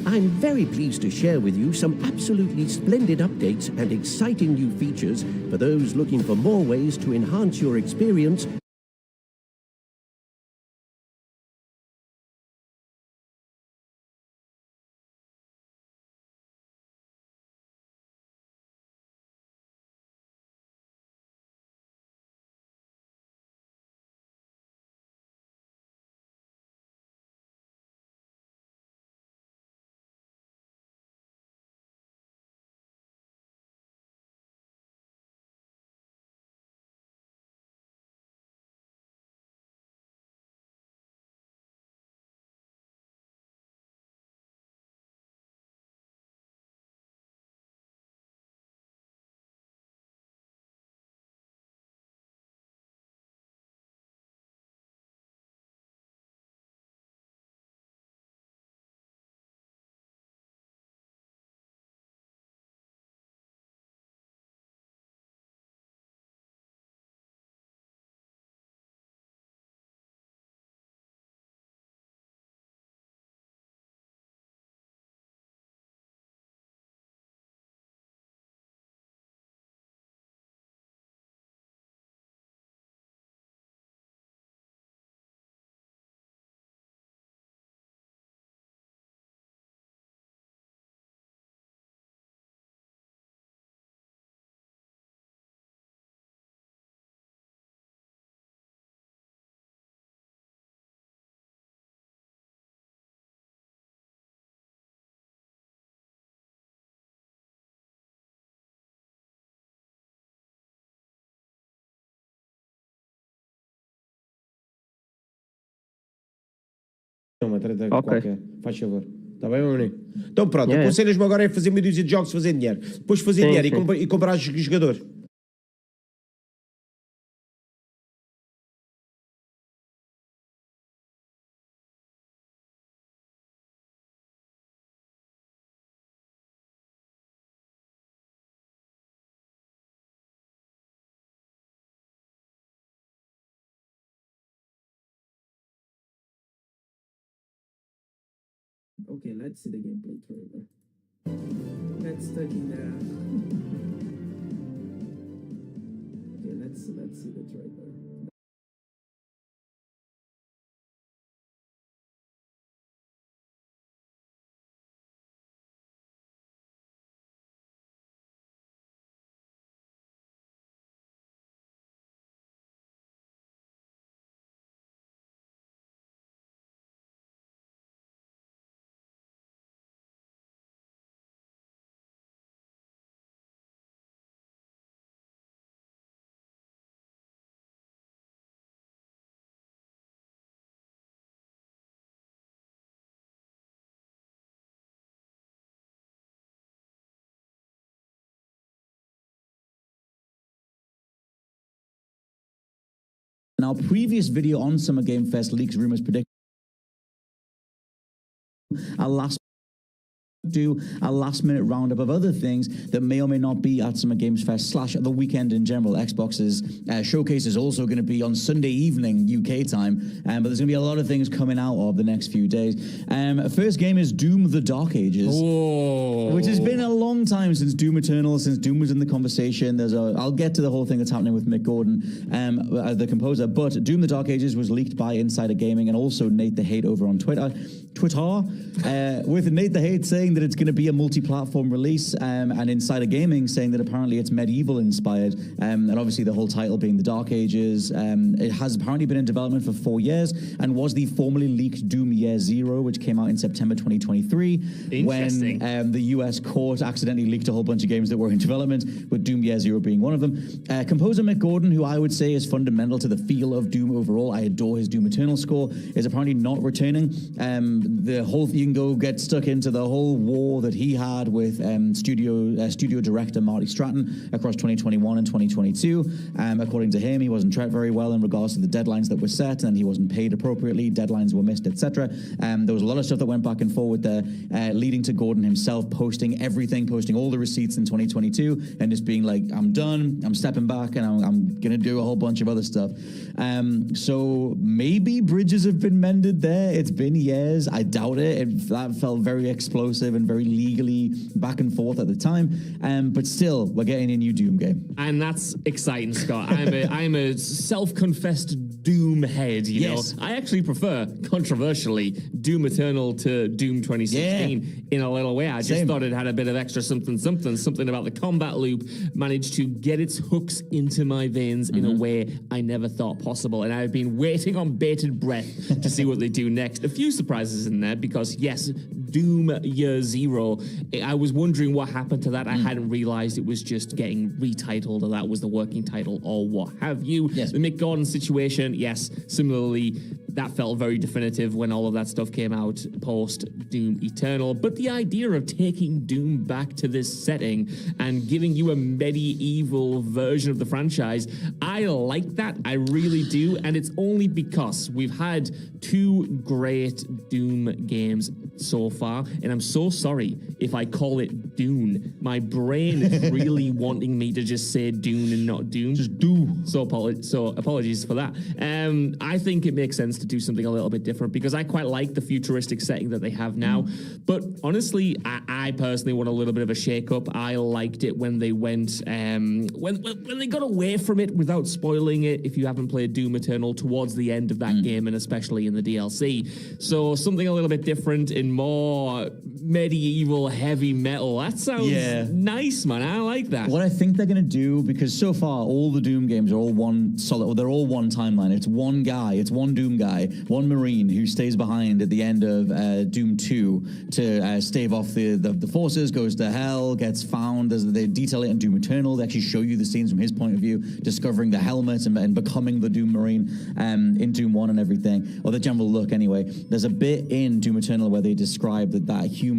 I'm very pleased to share with you some absolutely splendid updates and exciting new features for those looking for more ways to enhance your experience. Uma treta Ok. qualquer, faz favor. Está bem, meu menino? Então pronto, Yeah. aconselhas-me agora a fazer meia dúzia de jogos, fazer dinheiro. Depois fazer Sim, dinheiro sim. e comprar jogador. Okay, let's see the gameplay trailer. Let's study that. Okay, let's see the trailer. In our previous video on Summer Game Fest leaks, rumors, predict our last minute roundup of other things that may or may not be at Summer Games Fest / the weekend in general. Xbox's showcase is also going to be on Sunday evening UK time, but there's going to be a lot of things coming out of the next few days. First game is Doom: The Dark Ages. Whoa. Which has been a long time since Doom Eternal, since Doom was in the conversation. I'll get to the whole thing that's happening with Mick Gordon, the composer, but Doom: The Dark Ages was leaked by Insider Gaming and also Nate the Hate over on Twitter, with Nate the Hate saying that it's going to be a multi-platform release, and Insider Gaming saying that apparently it's medieval inspired, and obviously the whole title being The Dark Ages. It has apparently been in development for 4 years and was the formerly leaked Doom Year Zero, which came out in September 2023, when the US court accidentally leaked a whole bunch of games that were in development, with Doom Year Zero being one of them. Composer Mick Gordon, who I would say is fundamental to the feel of Doom overall, I adore his Doom Eternal score, is apparently not returning. You can go get stuck into the whole war that he had with studio director Marty Stratton across 2021 and 2022. According to him, he wasn't treated very well in regards to the deadlines that were set, and he wasn't paid appropriately, deadlines were missed, etc. There was a lot of stuff that went back and forward there, leading to Gordon himself posting everything, posting all the receipts in 2022, and just being like, I'm done, I'm stepping back, and I'm going to do a whole bunch of other stuff. So maybe bridges have been mended there. It's been years. I doubt it. That felt very explosive and very legally back and forth at the time. But still, we're getting a new Doom game. And that's exciting, Scott. I'm a self-confessed Doom head, you know. I actually prefer, controversially, Doom Eternal to Doom 2016 in a little way. I just thought it had a bit of extra something about the combat loop, managed to get its hooks into my veins in a way I never thought possible. And I've been waiting on bated breath to see what they do next. A few surprises in there because, yes, Doom Year Zero, I was wondering what happened to that. I hadn't realized it was just getting retitled, or that was the working title, or what have you. Yes. The Mick Gordon situation, yes, similarly, that felt very definitive when all of that stuff came out post Doom Eternal. But the idea of taking Doom back to this setting and giving you a medieval version of the franchise, I like that. I really do. And it's only because we've had two great Doom games so far. And I'm so sorry if I call it Dune. My brain is really wanting me to just say Dune and not Doom. Just do. So apologies for that. I think it makes sense to do something a little bit different because I quite like the futuristic setting that they have now. But honestly, I personally want a little bit of a shake-up. I liked it when they went, when they got away from it without spoiling it, if you haven't played Doom Eternal, towards the end of that game, and especially in the DLC. So something a little bit different in more medieval heavy metal. That sounds nice, man. I like that. What I think they're going to do, because so far all the Doom games are all one solid, or they're all one timeline. It's one guy, it's one Doom guy, one Marine who stays behind at the end of Doom 2 to stave off the forces, goes to hell, gets found. As they detail it in Doom Eternal, they actually show you the scenes from his point of view, discovering the helmet and becoming the Doom Marine in Doom 1 and everything, or the general look anyway. There's a bit in Doom Eternal where they describe that human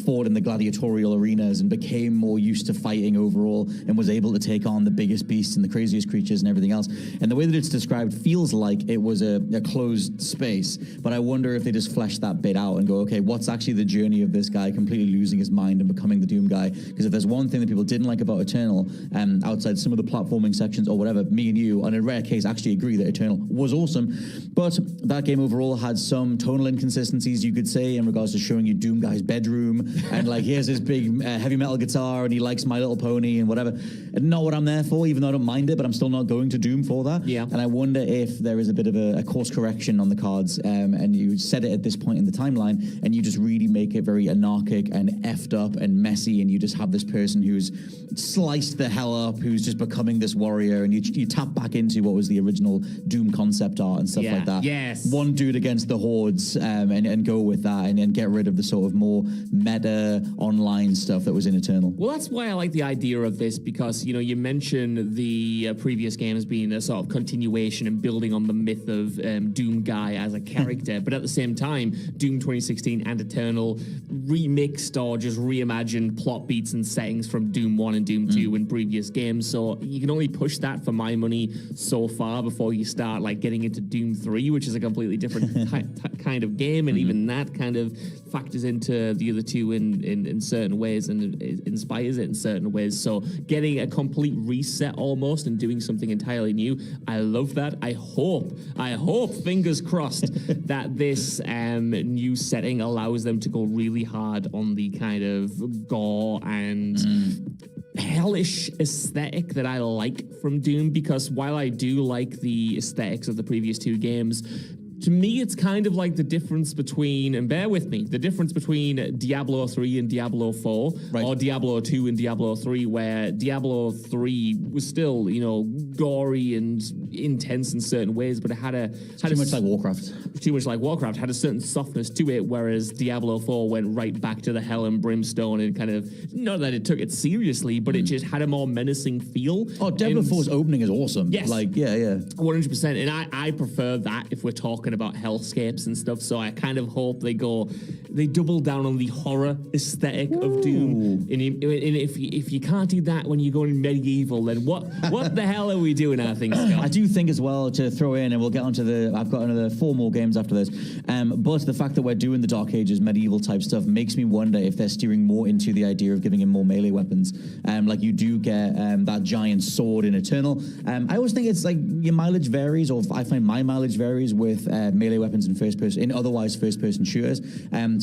fought in the gladiatorial arenas and became more used to fighting overall and was able to take on the biggest beasts and the craziest creatures and everything else. And the way that it's described feels like it was a closed space, but I wonder if they just flesh that bit out and go, okay, what's actually the journey of this guy completely losing his mind and becoming the Doom guy? Because if there's one thing that people didn't like about Eternal, outside some of the platforming sections or whatever, me and you, on a rare case, actually agree that Eternal was awesome. But that game overall had some tonal inconsistencies, you could say, in regards to showing you Doom guy's bedroom and here's his big heavy metal guitar and he likes My Little Pony and whatever. And not what I'm there for, even though I don't mind it, but I'm still not going to Doom for that. Yeah. And I wonder if there is a bit of a course correction on the cards, and you set it at this point in the timeline and you just really make it very anarchic and effed up and messy, and you just have this person who's sliced the hell up, who's just becoming this warrior, and you tap back into what was the original Doom concept art and stuff like that. Yes. One dude against the hordes, and go with that and get rid of the sort of more meta online stuff that was in Eternal. Well, that's why I like the idea of this, because, you mentioned the previous games being a sort of continuation and building on the myth of Doom Guy as a character, but at the same time, Doom 2016 and Eternal remixed or just reimagined plot beats and settings from Doom 1 and Doom 2 in previous games, so you can only push that for my money so far before you start getting into Doom 3, which is a completely different kind of game, and even that kind of factors into the other two in certain ways and inspires it in certain ways. So getting a complete reset almost and doing something entirely new, I love that. I hope, fingers crossed, that this new setting allows them to go really hard on the kind of gore and hellish aesthetic that I like from Doom, because while I do like the aesthetics of the previous two games, to me, it's kind of like the difference between, and bear with me, the difference between Diablo 3 and Diablo 4, or Diablo 2 and Diablo 3, where Diablo 3 was still, gory and intense in certain ways, but it had too much like Warcraft. Too much like Warcraft, had a certain softness to it, whereas Diablo 4 went right back to the hell and brimstone and kind of, not that it took it seriously, but it just had a more menacing feel. Oh, Diablo 4's opening is awesome. Yes. 100%. And I prefer that if we're talking about hellscapes and stuff, so I kind of hope they go they doubled down on the horror aesthetic of Doom. And if you can't do that when you're going medieval, then what the hell are we doing? I think, Scott. I do think as well, to throw in, and we'll get onto I've got another 4 more games after this, but the fact that we're doing the Dark Ages medieval type stuff makes me wonder if they're steering more into the idea of giving him more melee weapons. Like you do get that giant sword in Eternal. I always think it's like your mileage varies, or I find my mileage varies with melee weapons in otherwise first person shooters.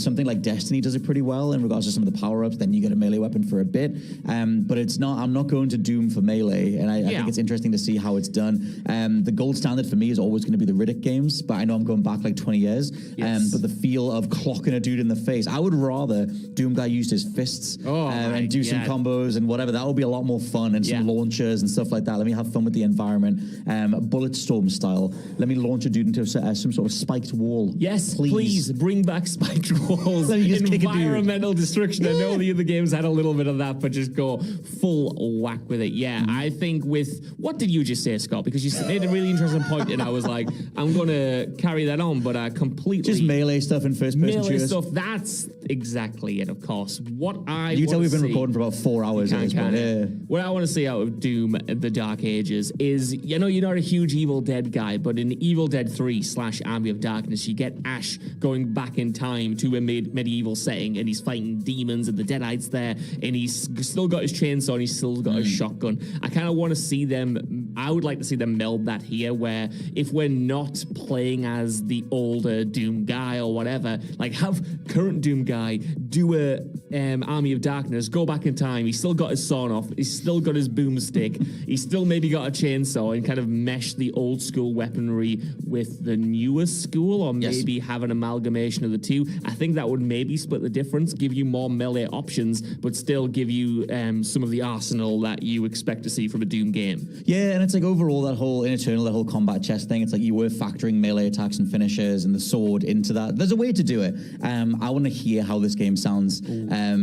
Something like Destiny does it pretty well in regards to some of the power-ups. Then you get a melee weapon for a bit, but I'm not going to Doom for melee, and I think it's interesting to see how it's done. The gold standard for me is always going to be the Riddick games, but I know I'm going back like 20 years. But the feel of clocking a dude in the face, I would rather Doom guy used his fists and do some combos and whatever. That would be a lot more fun, and some launchers and stuff like that. Let me have fun with the environment. Bulletstorm style. Let me launch a dude into some sort of spiked wall. Yes, please bring back spiked walls. Let me just kick a dude. Environmental destruction. I know the other games had a little bit of that, but just go full whack with it. Yeah, I think with what did you just say, Scott? Because you made a really interesting point, and I was like, I'm going to carry that on, but I completely just melee stuff in first person melee shooters. stuff. That's exactly it. Of course, what I you can tell we've been see, recording for about 4 hours at this point. Yeah. What I want to see out of Doom: The Dark Ages is, you know, you're not a huge Evil Dead guy, but in Evil Dead 3/Army of Darkness, you get Ash going back in time to a medieval setting, and he's fighting demons, and the Deadites there, and he's still got his chainsaw, and he's still got his shotgun. I kind of want to see them. I would like to see them meld that here, where if we're not playing as the older Doom guy or whatever, like have current Doom guy do a Army of Darkness, go back in time. He's still got his sawn off. He's still got his boomstick. He's still maybe got a chainsaw, and kind of mesh the old school weaponry with the newer school, or maybe have an amalgamation of the two. I think that would maybe split the difference, give you more melee options, but still give you some of the arsenal that you expect to see from a Doom game. Yeah, and it's like overall that whole in Eternal, that whole combat chess thing, it's like you were factoring melee attacks and finishes and the sword into that. There's a way to do it. I want to hear how this game sounds,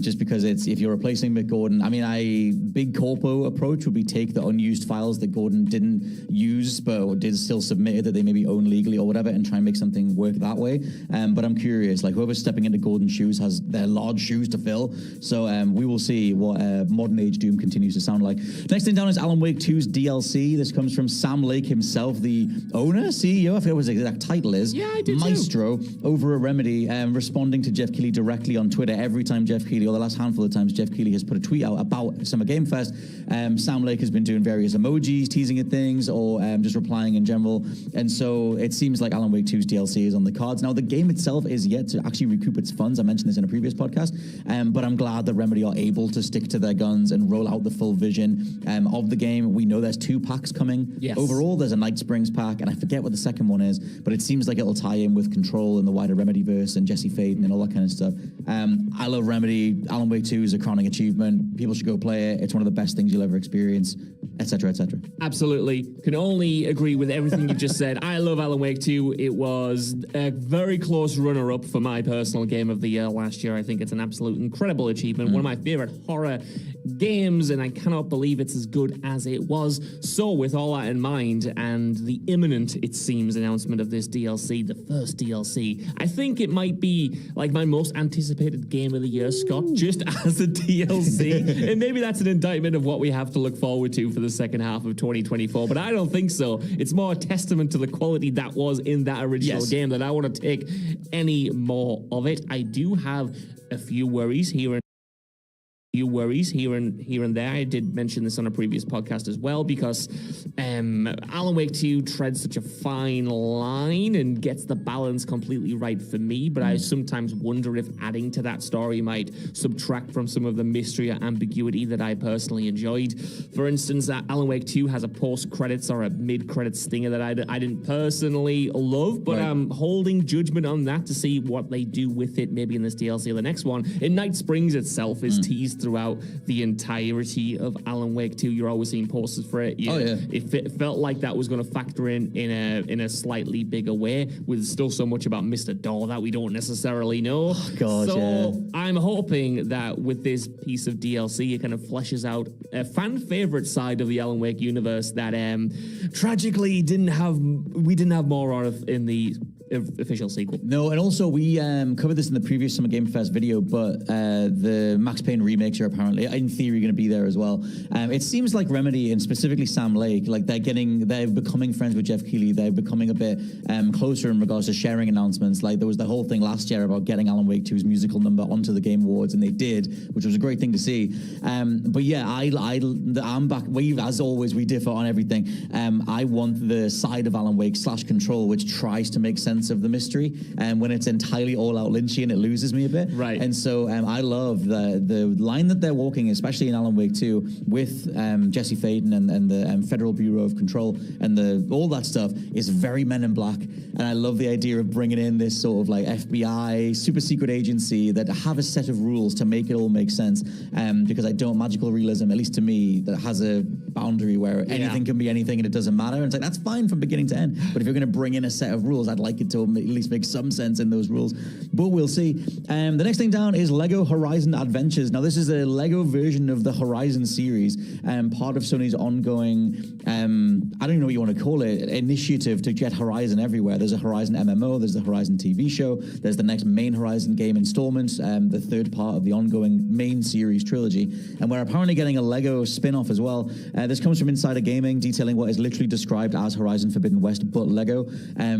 just because it's, if you're replacing Mick Gordon, I mean, big corpo approach would be take the unused files that Gordon didn't use but did still submitted that they maybe own legally or whatever, and try and make something work that way. But I'm curious, like whoever's stepping into Gordon's shoes has their large shoes to fill. So we will see what modern age Doom continues to sound like. Next thing down is Alan Wake 2's DLC. This comes from Sam Lake himself, the owner, CEO, I forget what his exact title is. Yeah, I did Maestro over at Remedy, responding to Jeff Keighley directly on Twitter. Every time Jeff Keighley, or the last handful of times Jeff Keighley has put a tweet out about Summer Game Fest, Sam Lake has been doing various emojis, teasing at things, or just replying in general. And so it seems like Alan Wake 2's DLC is on the cards. Now, the game itself is yet to actually recoup its funds. I mentioned this in a previous podcast, but I'm glad that Remedy are able to stick to their guns and roll out the full vision of the game. We know there's 2 packs coming. Yes. Overall, there's a Night Springs pack, and I forget what the second one is, but it seems like it'll tie in with Control and the wider Remedyverse and Jesse Faden and all that kind of stuff. I love Remedy. Alan Wake 2 is a crowning achievement. People should go play it. It's one of the best things you'll ever experience, etc., etc. Absolutely. Can only agree with everything you've just said. I love Alan Wake 2. It was a very close runner-up for my personal game of the year last year. I think it's an absolute incredible achievement. One of my favorite horror games, and I cannot believe it's as good as it was. So with all that in mind, and the imminent, it seems, announcement of this DLC, the first DLC, I think it might be like my most anticipated game of the year, Scott, just as a DLC. And maybe that's an indictment of what we have to look forward to for the second half of 2024, but I don't think so. It's more a testament to the quality that was in that original game that I want to take any more of it. I do have a few worries here and there. I did mention this on a previous podcast as well, because Alan Wake 2 treads such a fine line and gets the balance completely right for me, but I sometimes wonder if adding to that story might subtract from some of the mystery or ambiguity that I personally enjoyed. For instance, Alan Wake 2 has a post-credits or a mid-credits stinger that I didn't personally love, but I'm holding judgment on that to see what they do with it, maybe in this DLC or the next one. And Night Springs itself is teased throughout the entirety of Alan Wake 2. You're always seeing posters for it. It felt like that was going to factor in a slightly bigger way, with still so much about Mr. Daw that we don't necessarily know. I'm hoping that with this piece of DLC, it kind of fleshes out a fan favorite side of the Alan Wake universe that tragically we didn't have more of in the official sequel. No, and also we covered this in the previous Summer Game Fest video, but the Max Payne remakes are apparently, in theory, going to be there as well. It seems like Remedy and specifically Sam Lake, like they're becoming friends with Jeff Keighley. They're becoming a bit closer in regards to sharing announcements. Like there was the whole thing last year about getting Alan Wake 2's musical number onto the Game Awards, and they did, which was a great thing to see. But yeah, I'm back. As always, we differ on everything. I want the side of Alan Wake / Control, which tries to make sense of the mystery, and when it's entirely all-out Lynchian, it loses me a bit. Right. And so I love the line that they're walking, especially in Alan Wake 2, with Jesse Faden and the Federal Bureau of Control and all that stuff is very Men in Black. And I love the idea of bringing in this sort of like FBI super secret agency that have a set of rules to make it all make sense. Because I don't magical realism, at least to me, that has a boundary where anything can be anything and it doesn't matter. And it's like, that's fine from beginning to end. But if you're going to bring in a set of rules, I'd like it to at least make some sense in those rules. But we'll see. The next thing down is Lego Horizon Adventures. Now, this is a Lego version of the Horizon series, part of Sony's ongoing, I don't even know what you want to call it, initiative to get Horizon everywhere. There's a Horizon MMO, there's the Horizon TV show, there's the next main Horizon game installment, the third part of the ongoing main series trilogy. And we're apparently getting a Lego spin-off as well. This comes from Insider Gaming, detailing what is literally described as Horizon Forbidden West, but Lego,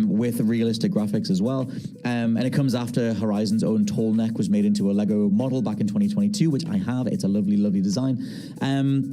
with realistic graphics as well. And it comes after Horizon's own tall neck was made into a Lego model back in 2022, which I have. It's a lovely, lovely design.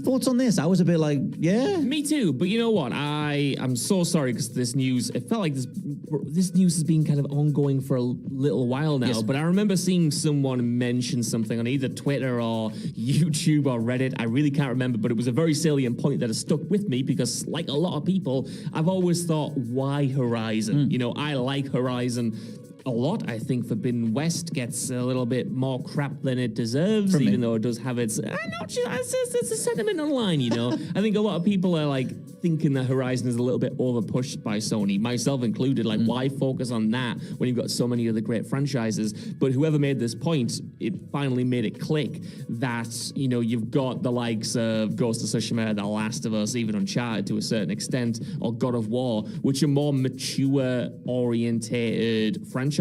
Thoughts on this? I was a bit like, yeah. Me too, but you know what? I'm so sorry because this news, it felt like this news has been kind of ongoing for a little while now, but I remember seeing someone mention something on either Twitter or YouTube or Reddit. I really can't remember, but it was a very salient point that has stuck with me because, like a lot of people, I've always thought, why Horizon? You know, I like Horizon a lot. I think Forbidden West gets a little bit more crap than it deserves, even though it does have its... it's a sentiment online, you know? I think a lot of people are like thinking that Horizon is a little bit overpushed by Sony, myself included. Like, why focus on that when you've got so many other great franchises? But whoever made this point, it finally made it click that, you know, you've got the likes of Ghost of Tsushima, The Last of Us, even Uncharted to a certain extent, or God of War, which are more mature-orientated franchises,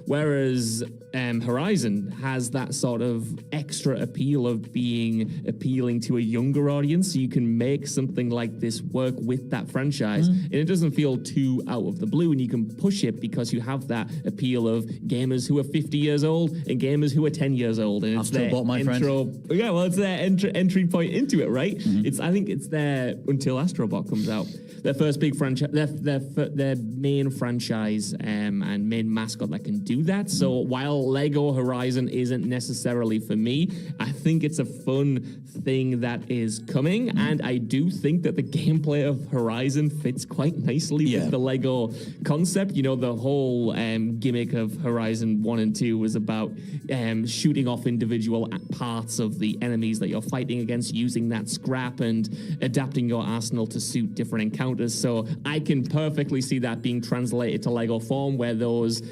whereas Horizon has that sort of extra appeal of being appealing to a younger audience, so you can make something like this work with that franchise, and it doesn't feel too out of the blue, and you can push it because you have that appeal of gamers who are 50 years old and gamers who are 10 years old, and it's their it's their entry point into it, right? I think it's there until Astrobot comes out. Their first big franchise, their main franchise and main mascot that can do that. So while Lego Horizon isn't necessarily for me, I think it's a fun thing that is coming, and I do think that the gameplay of Horizon fits quite nicely with the Lego concept. You know, the whole gimmick of Horizon 1 and 2 was about shooting off individual parts of the enemies that you're fighting against, using that scrap and adapting your arsenal to suit different encounters. So I can perfectly see that being translated to Lego form, where those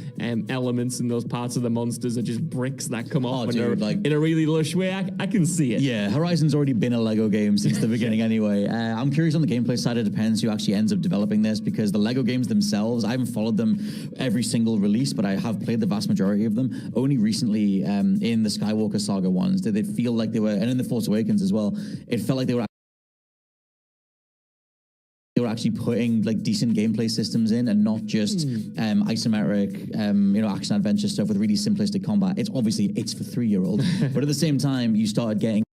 elements and those parts of the monsters are just bricks that come off in a really lush way. I can see it. Yeah, Horizon's already been a Lego game since the beginning anyway. I'm curious on the gameplay side. It depends who actually ends up developing this, because the Lego games themselves, I haven't followed them every single release, but I have played the vast majority of them. Only recently in the Skywalker Saga ones did it feel like they were, and in the Force Awakens as well, it felt like they were actually putting like decent gameplay systems in, and not just isometric, action adventure stuff with really simplistic combat. It's for 3-year-olds, but at the same time, you started getting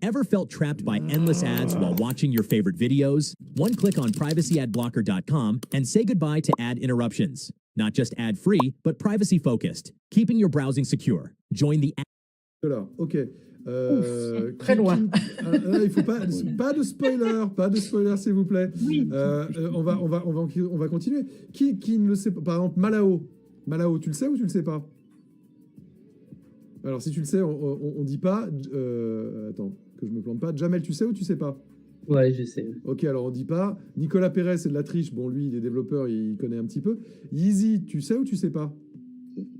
Ever felt trapped by endless ads while watching your favorite videos? One click on privacyadblocker.com and say goodbye to ad interruptions. Not just ad-free, but privacy-focused, keeping your browsing secure. Join the Là, ok. très loin. Il faut pas de spoiler, s'il vous plaît. Oui. On va continuer. Qui ne le sait pas? Par exemple, Malao, tu le sais ou tu le sais pas? Alors, si tu le sais, on dit pas. Attends, que je me plante pas. Jamel, tu sais ou tu sais pas? Ouais, je sais. Ok, alors on dit pas. Nicolas Pérez, c'est de la triche. Bon, lui, il est développeur, il connaît un petit peu. Yeezy, tu sais ou tu sais pas?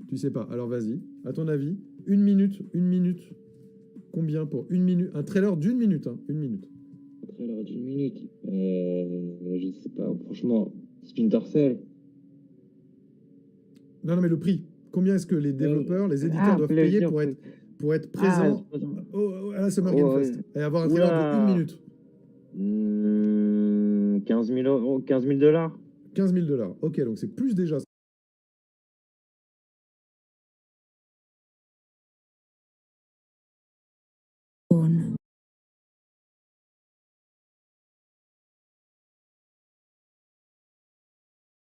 Tu sais pas. Alors, vas-y. À ton avis, une minute. Combien pour une minute? Un trailer d'une minute, hein. Une minute. Un trailer d'une minute. Je sais pas. Franchement, Splinter Cell. Non, mais le prix. Combien est-ce que les développeurs, les éditeurs doivent payer pour être présents à la Summer Game Fest et avoir un trailer de une minute? 15 000 $. 15 000 $. Ok, donc c'est plus déjà.